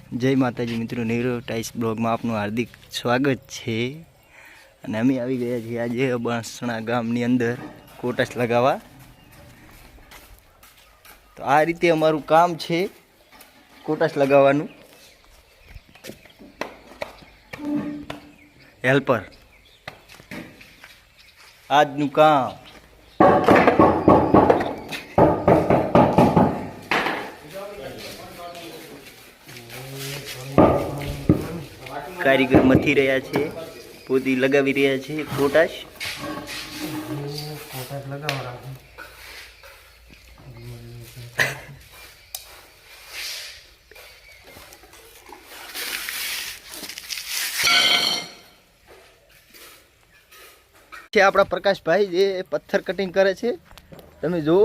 જય માતાજી મિત્રો, નીરવ ટાઈસ બ્લોગમાં આપનું હાર્દિક સ્વાગત છે। અને અમે આવી ગયા છીએ આજે બાંસણા ગામની અંદર કોટસ લગાવવા। તો આ રીતે અમારું કામ છે કોટસ લગાવવાનું। હેલ્પર આજનું કામ कारीगर मथी रहा है, पोती लगावी रहा है पोटाश आपड़ा प्रकाश भाई जे पत्थर कटिंग करे छे तमे जो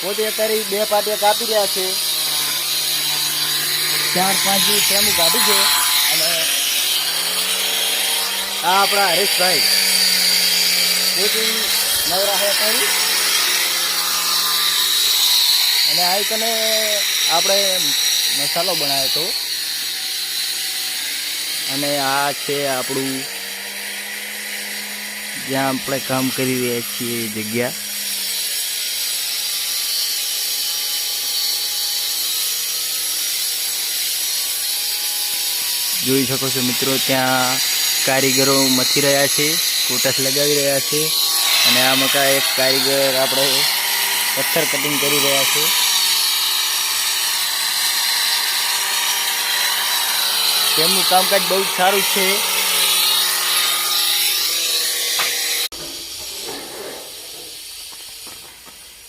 પોતે અત્યારે બે પાટિયા કાપી રહ્યા છે, 4-5 દિવસ તેનું કાઢી છે। અને આ આપણા હરેશભાઈ પોતે નવરા હે કરી અને આ કને આપણે મસાલો બનાવ્યો હતો। અને આ છે આપણું જ્યાં આપણે કામ કરી રહ્યા છીએ એ જગ્યા। જોઈ શકો છો મિત્રો, ત્યાં कारीगरो मथी रहा है, कोटस लगावी रहा है। અને આ મકા એક કારીગર આપણે પથ્થર કટિંગ કરી રહ્યા છે। તેમનું કામકાજ બહુ સારું છે।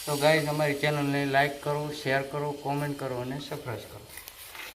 तो गाइस हमारी चैनल ने लाइक करो, शेयर करो, कमेंट करो और सब्सक्राइब करो।